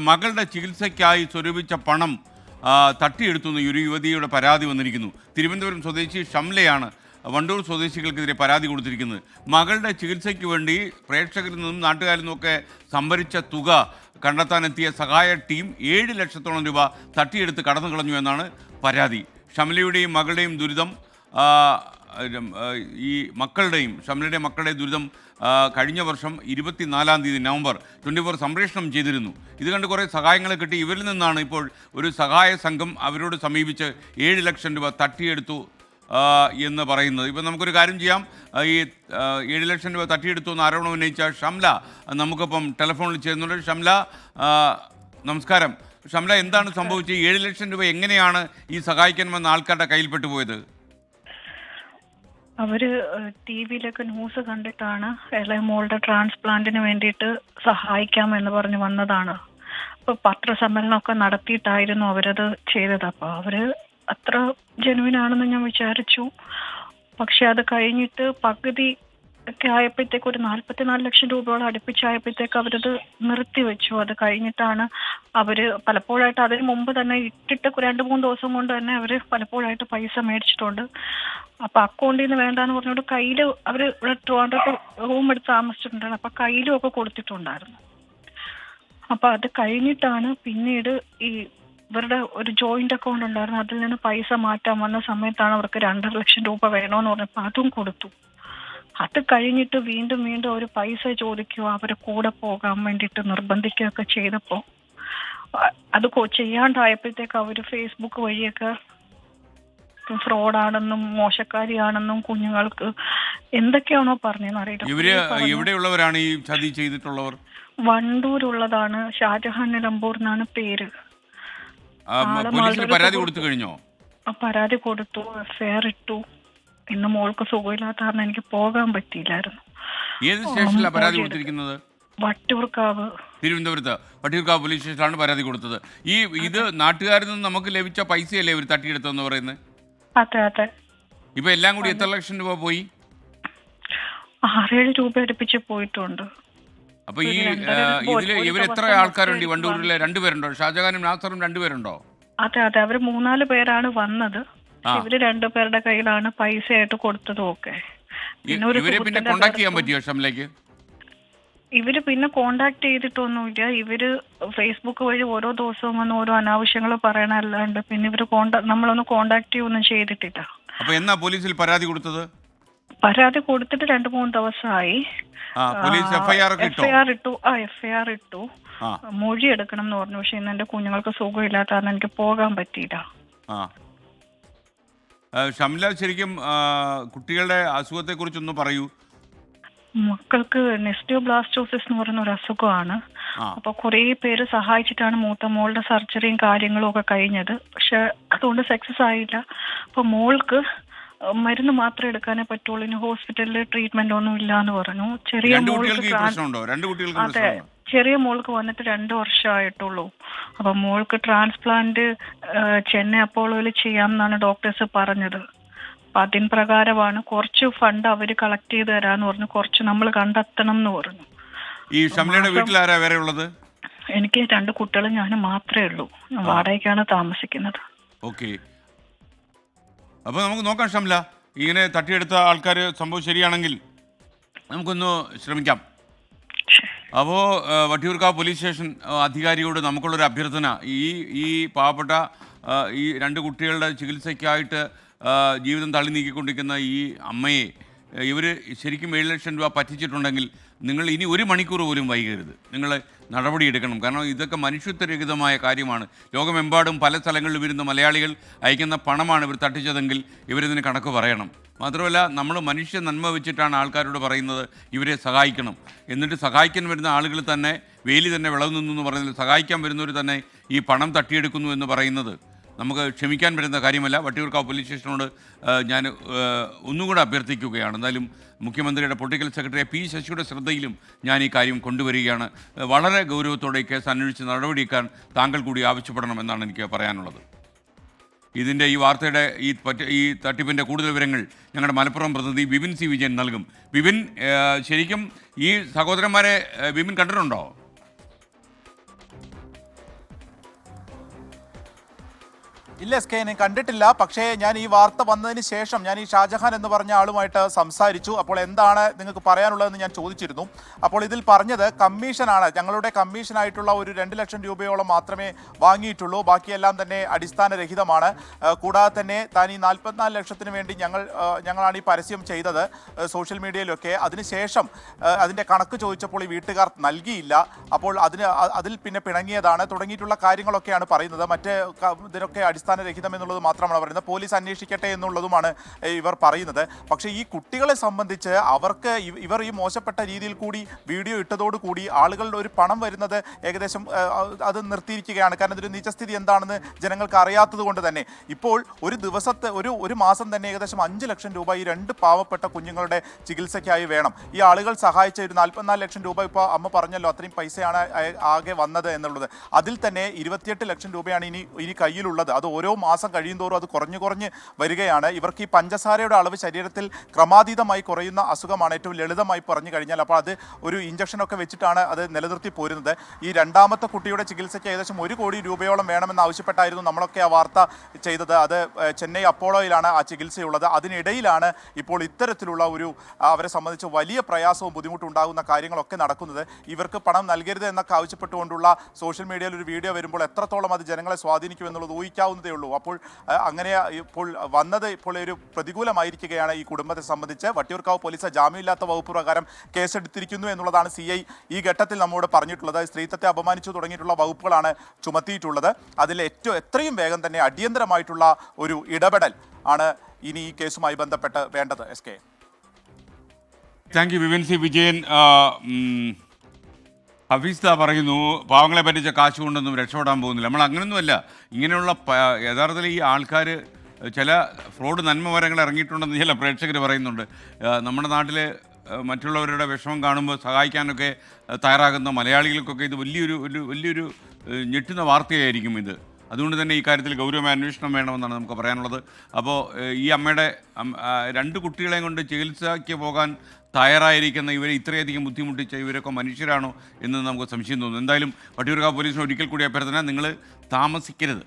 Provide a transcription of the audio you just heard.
മകളുടെ ചികിത്സയ്ക്കായി സ്വരൂപിച്ച പണം തട്ടിയെടുത്തുന്ന ഒരു യുവതിയുടെ പരാതി വന്നിരിക്കുന്നു. തിരുവനന്തപുരം സ്വദേശി ഷംലയാണ് വണ്ടൂർ സ്വദേശികൾക്കെതിരെ പരാതി കൊടുത്തിരിക്കുന്നത്. മകളുടെ ചികിത്സയ്ക്ക് വേണ്ടി പ്രേക്ഷകരിൽ നിന്നും നാട്ടുകാരിൽ നിന്നുമൊക്കെ സംഭരിച്ച തുക കണ്ടെത്താനെത്തിയ സഹായ ടീം 7 ലക്ഷത്തോളം രൂപ തട്ടിയെടുത്ത് കടന്നു കളഞ്ഞു എന്നാണ് പരാതി. ഷംലയുടെയും മകളുടെയും ദുരിതം ഈ ഷംലയുടെ മക്കളുടെ ദുരിതം കഴിഞ്ഞ വർഷം 24 തീയതി നവംബർ 24 സംപ്രേഷണം ചെയ്തിരുന്നു. ഇത് കണ്ട് കുറേ സഹായങ്ങൾ കിട്ടി. ഇവരിൽ നിന്നാണ് ഇപ്പോൾ ഒരു സഹായ സംഘം അവരോട് സമീപിച്ച് 7 ലക്ഷം രൂപ തട്ടിയെടുത്തു എന്ന് പറയുന്നത്. ഇപ്പം നമുക്കൊരു കാര്യം ചെയ്യാം. ഈ 7 ലക്ഷം രൂപ തട്ടിയെടുത്തു എന്ന് ആരോപണം ഉന്നയിച്ച ഷംല നമുക്കിപ്പം ടെലിഫോണിൽ ചേരുന്നുണ്ട്. ഷംല, നമസ്കാരം. ഷംല, എന്താണ് സംഭവിച്ചത്? 7 ലക്ഷം രൂപ എങ്ങനെയാണ് ഈ സഹായിക്കാൻ വന്ന ആൾക്കാരുടെ കയ്യിൽപ്പെട്ടു പോയത്? അവര് ടി വിയിലൊക്കെ ന്യൂസ് കണ്ടിട്ടാണ് ഇളയ മോളുടെ ട്രാൻസ്പ്ലാന്റിന് വേണ്ടിയിട്ട് സഹായിക്കാമെന്ന് പറഞ്ഞ് വന്നതാണ്. അപ്പോൾ പത്രസമ്മേളനമൊക്കെ നടത്തിയിട്ടായിരുന്നു അവരത് ചെയ്തത്. അപ്പോൾ അവര് അത്ര ജെനുവിൻ ആണെന്ന് ഞാൻ വിചാരിച്ചു. പക്ഷെ അത് കഴിഞ്ഞിട്ട് പകുതി ഒക്കെ ആയപ്പോഴത്തേക്ക് ഒരു 44 ലക്ഷം രൂപയോളം അടുപ്പിച്ചായപ്പോഴത്തേക്ക് അവരത് നിർത്തിവെച്ചു. അത് കഴിഞ്ഞിട്ടാണ് അവര് പലപ്പോഴായിട്ട് അതിന് മുമ്പ് തന്നെ ഇട്ടിട്ട് 2-3 ദിവസം കൊണ്ട് തന്നെ അവര് പലപ്പോഴായിട്ട് പൈസ മേടിച്ചിട്ടുണ്ട്. അപ്പൊ അക്കൗണ്ടിൽ നിന്ന് വേണ്ടാന്ന് പറഞ്ഞോണ്ട് കയ്യില് അവര് ഇവിടെ ട്രിവാൻഡ്രത്ത് റൂം എടുത്ത് താമസിച്ചിട്ടുണ്ടായിരുന്നു. അപ്പൊ കയ്യിലും ഒക്കെ കൊടുത്തിട്ടുണ്ടായിരുന്നു. അപ്പൊ അത് കഴിഞ്ഞിട്ടാണ് പിന്നീട് ഈ ഇവരുടെ ഒരു ജോയിന്റ് അക്കൗണ്ട് ഉണ്ടായിരുന്നു. അതിൽ നിന്ന് പൈസ മാറ്റാൻ വന്ന സമയത്താണ് അവർക്ക് 2.5 ലക്ഷം രൂപ വേണോന്ന് പറഞ്ഞപ്പോൾ അതും കൊടുത്തു. അത് കഴിഞ്ഞിട്ട് വീണ്ടും അവർ പൈസ ചോദിക്കുക, അവരെ കൂടെ പോകാൻ വേണ്ടിയിട്ട് നിർബന്ധിക്കുകയൊക്കെ ചെയ്തപ്പോൾ അത് ചെയ്യാണ്ടായപ്പോഴത്തേക്ക് അവര് ഫേസ്ബുക്ക് വഴിയൊക്കെ ഫ്രോഡാണെന്നും മോശക്കാരിയാണെന്നും കുഞ്ഞുങ്ങൾക്ക് എന്തൊക്കെയാണോ പറഞ്ഞതെന്ന് അറിയില്ല. എവിടെയുള്ളവരാണ് ഈ ചതി ചെയ്തിട്ടുള്ളവർ? വണ്ടൂരുള്ളതാണ്. ഷാജഹാൻ നിലമ്പൂർ എന്നാണ് പേര്. പരാതി കൊടുത്തു കഴിഞ്ഞോ? പരാതി കൊടുത്തു, എഫ്ഐആർ ഇട്ടു. ഇന്ന് മോൾക്ക് സുഖമില്ലാത്ത കാരണം എനിക്ക് പോകാൻ പറ്റിയില്ലായിരുന്നു. ഏത് സ്റ്റേഷനിലാണ് പരാതി കൊടുത്തിരിക്കുന്നത്? വട്ടിയൂർക്കാവ്, തിരുവനന്തപുരത്ത് വട്ടിയൂർക്കാവ് പോലീസ് സ്റ്റേഷനിലാണ് പരാതി കൊടുത്തത്. ഇത് നാട്ടുകാരിൽ നിന്ന് നമുക്ക് ലഭിച്ച പൈസയല്ലേ ഇവർ തട്ടിയെടുത്തെന്ന് പറയുന്നത്? അതെ. ഇപ്പൊ എല്ലാം കൂടി എത്ര ലക്ഷം രൂപ പോയി? 6-7 രൂപ അടുപ്പിച്ച് പോയിട്ടുണ്ട്. അപ്പൊ ഈ ഇതില് ഇവരെത്ര ആൾക്കാരുണ്ട്? വണ്ടൂരിലെ 2 പേരുണ്ടോ? ഷാജഹാനും നാസറും 2 പേരുണ്ടോ? അതെ. അവര് 3-4 പേരാണ് വന്നത്. ഇവര് 2 പേരുടെ കയ്യിലാണ് പൈസ ആയിട്ട് കൊടുത്തതും ഒക്കെ. ഇവരെ പിന്നെ കോണ്ടാക്ട് ചെയ്യാൻ പറ്റിയോ ഷംലയ്ക്ക്? ഇവര് പിന്നെ കോണ്ടാക്ട് ചെയ്തിട്ടൊന്നുമില്ല. ഇവര് ഫേസ്ബുക്ക് വഴി ഓരോ ദിവസവും വന്ന് ഓരോ അനാവശ്യങ്ങൾ പറയണല്ലാണ്ട് പിന്നെ ഇവര് നമ്മളൊന്ന് കോണ്ടാക്ട് ചെയ്യൊന്നും ചെയ്തിട്ടില്ല. അപ്പൊ എന്നാ പോലീസിൽ പരാതി കൊടുത്തത്? പരാതി കൊടുത്തിട്ട് 2-3 ദിവസമായി. എഫ്ഐആർ ഇട്ടു. മൊഴി എടുക്കണം എന്ന് പറഞ്ഞു. പക്ഷെ ഇന്ന് എന്റെ കുഞ്ഞുങ്ങൾക്ക് സുഖമില്ലാത്ത കാരണം എനിക്ക് പോകാൻ പറ്റിയില്ല. ഷംല, ശരിക്കും കുട്ടികളുടെ അസുഖത്തെ കുറിച്ചൊന്ന് പറയൂ. മക്കൾക്ക് നെസ്റ്റിയോബ്ലാസ്റ്റോസിസ് എന്ന് പറയുന്ന ഒരു അസുഖമാണ്. അപ്പൊ കുറെ പേര് സഹായിച്ചിട്ടാണ് മൂത്ത മോളുടെ സർജറിയും കാര്യങ്ങളും ഒക്കെ കഴിഞ്ഞത്. പക്ഷെ അതുകൊണ്ട് സക്സസ് ആയില്ല. അപ്പൊ മോൾക്ക് മരുന്ന് മാത്രമേ എടുക്കാനേ പറ്റുള്ളൂ. ഇനി ഹോസ്പിറ്റലിൽ ട്രീറ്റ്മെന്റ് ഒന്നും ഇല്ല എന്ന് പറഞ്ഞു. ചെറിയ മോൾക്ക് വന്നിട്ട് 2 വർഷമായിട്ടുള്ളൂ. അപ്പൊ മോൾക്ക് ട്രാൻസ്പ്ലാന്റ് ചെന്നൈ അപ്പോളോയിൽ ചെയ്യാമെന്നാണ് ഡോക്ടേഴ്സ് പറഞ്ഞത്. അപ്പൊ അതിന് പ്രകാരമാണ് കുറച്ച് ഫണ്ട് അവര് കളക്ട് ചെയ്ത് തരാന്ന് പറഞ്ഞു. കുറച്ച് നമ്മൾ കണ്ടെത്തണം എന്ന് പറഞ്ഞു. ഈ ഷംലയുടെ വീട്ടിൽ ആരാ വേറെ ഉള്ളത്? എനിക്ക് 2 കുട്ടികളും ഞാനും മാത്രമേ ഉള്ളൂ. വാടകയ്ക്കാണ് താമസിക്കുന്നത്. ഓക്കെ. അപ്പൊ നമുക്ക് നോക്കാം ഷംല, ഇങ്ങനെ തട്ടിയെടുത്ത ആൾക്കാർ സംഭവം ശരിയാണെങ്കിൽ നമുക്കൊന്ന് ശ്രമിക്കാം. അപ്പോൾ വട്ടിയൂർക്കാവ് പോലീസ് സ്റ്റേഷൻ അധികാരിയോട് നമുക്കുള്ളൊരു അഭ്യർത്ഥന, ഈ പാവപ്പെട്ട ഈ 2 കുട്ടികളുടെ ചികിത്സയ്ക്കായിട്ട് ജീവിതം തള്ളി നീക്കിക്കൊണ്ടിരിക്കുന്ന ഈ അമ്മയെ ഇവർ ശരിക്കും 7 ലക്ഷം രൂപ പറ്റിച്ചിട്ടുണ്ടെങ്കിൽ നിങ്ങൾ ഇനി 1 മണിക്കൂർ പോലും വൈകരുത്. നിങ്ങൾ നടപടിയെടുക്കണം. കാരണം ഇതൊക്കെ മനുഷ്യത്വരഹിതമായ കാര്യമാണ്. ലോകമെമ്പാടും പല സ്ഥലങ്ങളിൽ വരുന്ന മലയാളികൾ അയക്കുന്ന പണമാണ് ഇവർ തട്ടിച്ചതെങ്കിൽ ഇവരിതിന് കണക്ക് പറയണം. മാത്രമല്ല, നമ്മൾ മനുഷ്യ നന്മ വെച്ചിട്ടാണ് ആൾക്കാരോട് പറയുന്നത് ഇവരെ സഹായിക്കണം. എന്നിട്ട് സഹായിക്കാൻ വരുന്ന ആളുകൾ തന്നെ വേലി തന്നെ വിളവ് നിന്നു എന്ന് പറയുന്നത്, സഹായിക്കാൻ വരുന്നവർ തന്നെ ഈ പണം തട്ടിയെടുക്കുന്നു എന്ന് പറയുന്നത് നമുക്ക് ക്ഷമിക്കാൻ പറ്റുന്ന കാര്യമല്ല. വട്ടിയൂർക്കാവ് പോലീസ് സ്റ്റേഷനോട് ഞാൻ ഒന്നുകൂടെ അഭ്യർത്ഥിക്കുകയാണ്. എന്തായാലും മുഖ്യമന്ത്രിയുടെ പൊളിറ്റിക്കൽ സെക്രട്ടറി പി ശശിയുടെ ശ്രദ്ധയിലും ഞാൻ ഈ കാര്യം കൊണ്ടുവരികയാണ്. വളരെ ഗൗരവത്തോടെ കേസ് അന്വേഷിച്ച് നടപടിയെടുക്കാൻ താങ്കൾ കൂടി ആവശ്യപ്പെടണമെന്നാണ് എനിക്ക് പറയാനുള്ളത്. ഇതിൻ്റെ ഈ വാർത്തയുടെ ഈ തട്ടിപ്പിൻ്റെ കൂടുതൽ വിവരങ്ങൾ ഞങ്ങളുടെ മലപ്പുറം പ്രതിനിധി വിപിൻ സി വിജയൻ നൽകും. വിപിൻ, ശരിക്കും ഈ സഹോദരന്മാരെ വിപിൻ കണ്ടിട്ടുണ്ടോ? ഇല്ല എസ് കെ, ഞാൻ കണ്ടിട്ടില്ല. പക്ഷേ ഞാൻ ഈ വാർത്ത വന്നതിന് ശേഷം ഞാൻ ഈ ഷാജഹാൻ എന്ന് പറഞ്ഞ ആളുമായിട്ട് സംസാരിച്ചു. അപ്പോൾ എന്താണ് നിങ്ങൾക്ക് പറയാനുള്ളതെന്ന് ഞാൻ ചോദിച്ചിരുന്നു. അപ്പോൾ ഇതിൽ പറഞ്ഞത് കമ്മീഷനാണ്, ഞങ്ങളുടെ കമ്മീഷനായിട്ടുള്ള ഒരു 2 ലക്ഷം രൂപയോളം മാത്രമേ വാങ്ങിയിട്ടുള്ളൂ, ബാക്കിയെല്ലാം തന്നെ അടിസ്ഥാനരഹിതമാണ്. കൂടാതെ തന്നെ താൻ ഈ 44 ലക്ഷത്തിന് വേണ്ടി ഞങ്ങളാണ് ഈ പരസ്യം ചെയ്തത് സോഷ്യൽ മീഡിയയിലൊക്കെ. അതിനുശേഷം അതിൻ്റെ കണക്ക് ചോദിച്ചപ്പോൾ ഈ വീട്ടുകാർ നൽകിയില്ല. അപ്പോൾ അതിൽ പിന്നെ പിണങ്ങിയതാണ് തുടങ്ങിയിട്ടുള്ള കാര്യങ്ങളൊക്കെയാണ് പറയുന്നത്. മറ്റ് ഇതിനൊക്കെ അടിസ്ഥാനരഹിതം എന്നുള്ളത് മാത്രമാണ് പറയുന്നത്. പോലീസ് അന്വേഷിക്കട്ടെ എന്നുള്ളതുമാണ് ഇവർ പറയുന്നത്. പക്ഷേ ഈ കുട്ടികളെ സംബന്ധിച്ച് അവർക്ക് ഇവർ ഈ മോശപ്പെട്ട രീതിയിൽ കൂടി വീഡിയോ ഇട്ടതോടുകൂടി ആളുകളുടെ ഒരു പണം വരുന്നത് ഏകദേശം അത് നിർത്തിയിരിക്കുകയാണ്. കാരണം ഇതൊരു നിജസ്ഥിതി എന്താണെന്ന് ജനങ്ങൾക്ക് അറിയാത്തത് കൊണ്ട് തന്നെ ഇപ്പോൾ ഒരു ദിവസത്തെ ഒരു മാസം തന്നെ ഏകദേശം 5 ലക്ഷം രൂപ ഈ 2 പാവപ്പെട്ട കുഞ്ഞുങ്ങളുടെ ചികിത്സയ്ക്കായി വേണം. ഈ ആളുകൾ സഹായിച്ച ഒരു 44 ലക്ഷം രൂപ, ഇപ്പോൾ അമ്മ പറഞ്ഞല്ലോ അത്രയും പൈസയാണ് ആകെ വന്നത് എന്നുള്ളത്. അതിൽ തന്നെ 28 ലക്ഷം രൂപയാണ് ഇനി കയ്യിലുള്ളത്. അത് ഓരോ മാസം കഴിയുന്തോറും അത് കുറഞ്ഞ് വരികയാണ്. ഇവർക്ക് ഈ പഞ്ചസാരയുടെ അളവ് ശരീരത്തിൽ ക്രമാതീതമായി കുറയുന്ന അസുഖമാണ്, ഏറ്റവും ലളിതമായി പറഞ്ഞു കഴിഞ്ഞാൽ. അപ്പോൾ അത് ഒരു ഇഞ്ചക്ഷനൊക്കെ വെച്ചിട്ടാണ് അത് നിലനിർത്തി പോരുന്നത്. ഈ രണ്ടാമത്തെ കുട്ടിയുടെ ചികിത്സയ്ക്ക് ഏകദേശം 1 കോടി രൂപയോളം വേണമെന്ന് ആവശ്യപ്പെട്ടായിരുന്നു നമ്മളൊക്കെ ആ വാർത്ത ചെയ്തത്. അത് ചെന്നൈ അപ്പോളോയിലാണ് ആ ചികിത്സയുള്ളത്. അതിനിടയിലാണ് ഇപ്പോൾ ഇത്തരത്തിലുള്ള അവരെ സംബന്ധിച്ച് വലിയ പ്രയാസവും ബുദ്ധിമുട്ടുണ്ടാകുന്ന കാര്യങ്ങളൊക്കെ നടക്കുന്നത്. ഇവർക്ക് പണം നൽകരുത് എന്നൊക്കെ ആവശ്യപ്പെട്ടുകൊണ്ടുള്ള സോഷ്യൽ മീഡിയയിൽ ഒരു വീഡിയോ വരുമ്പോൾ എത്രത്തോളം അത് ജനങ്ങളെ സ്വാധീനിക്കുമെന്നുള്ളത് ഊഹിക്കാവുന്നതേ ഉള്ളൂ. അപ്പോൾ അങ്ങനെ ഇപ്പോൾ വന്നത് ഒരു പ്രതികൂലമായിരിക്കുകയാണ് ഈ കുടുംബത്തെ സംബന്ധിച്ച്. വട്ടിയൂർക്കാവ് പോലീസ് ജാമ്യമില്ലാത്ത വകുപ്പ് പ്രകാരം കേസെടുത്തിരിക്കുന്നു എന്നുള്ളതാണ് CI ഈ ഘട്ടത്തിൽ നമ്മോട് പറഞ്ഞിട്ടുള്ളത്. സ്ത്രീത്വത്തെ അപമാനിച്ചു തുടങ്ങിയിട്ടുള്ള വകുപ്പുകളാണ് ചുമത്തിയിട്ടുള്ളത്. അതിൽ എത്രയും വേഗം തന്നെ അടിയന്തരമായിട്ടുള്ള ഒരു ഇടപെടൽ ആണ് ഇനി ഈ കേസുമായി ബന്ധപ്പെട്ട് വേണ്ടത്. SK. Thank you Vipin C Vijayan. Hafeez പറയുന്നു പാവങ്ങളെ പറ്റിച്ച കാശ് കൊണ്ടൊന്നും രക്ഷപ്പെടാൻ പോകുന്നില്ല. നമ്മൾ അങ്ങനെയൊന്നുമല്ല. ഇങ്ങനെയുള്ള യഥാർത്ഥത്തിൽ ഈ ആൾക്കാർ ചില ഫ്രോഡ് നന്മമരങ്ങൾ ഇറങ്ങിയിട്ടുണ്ടെന്ന് ചില പ്രേക്ഷകർ പറയുന്നുണ്ട്. നമ്മുടെ നാട്ടിൽ മറ്റുള്ളവരുടെ വിഷമം കാണുമ്പോൾ സഹായിക്കാനൊക്കെ തയ്യാറാകുന്ന മലയാളികൾക്കൊക്കെ ഇത് വലിയൊരു ഞെട്ടുന്ന വാർത്തയായിരിക്കും ഇത്. അതുകൊണ്ട് തന്നെ ഈ കാര്യത്തിൽ ഗൗരവമായ അന്വേഷണം വേണമെന്നാണ് നമുക്ക് പറയാനുള്ളത്. അപ്പോൾ ഈ അമ്മയുടെ 2 കുട്ടികളെയും കൊണ്ട് ചികിത്സയ്ക്ക് പോകാൻ തയ്യാറായിരിക്കുന്ന ഇവരെ ഇത്രയധികം ബുദ്ധിമുട്ടിച്ച ഇവരൊക്കെ മനുഷ്യരാണോ എന്ന് നമുക്ക് സംശയം തോന്നുന്നു. എന്തായാലും വട്ടിയൂർക്കാവ് പോലീസിന് ഒരിക്കൽ കൂടി അഭ്യർത്ഥന, നിങ്ങൾ താമസിക്കരുത്.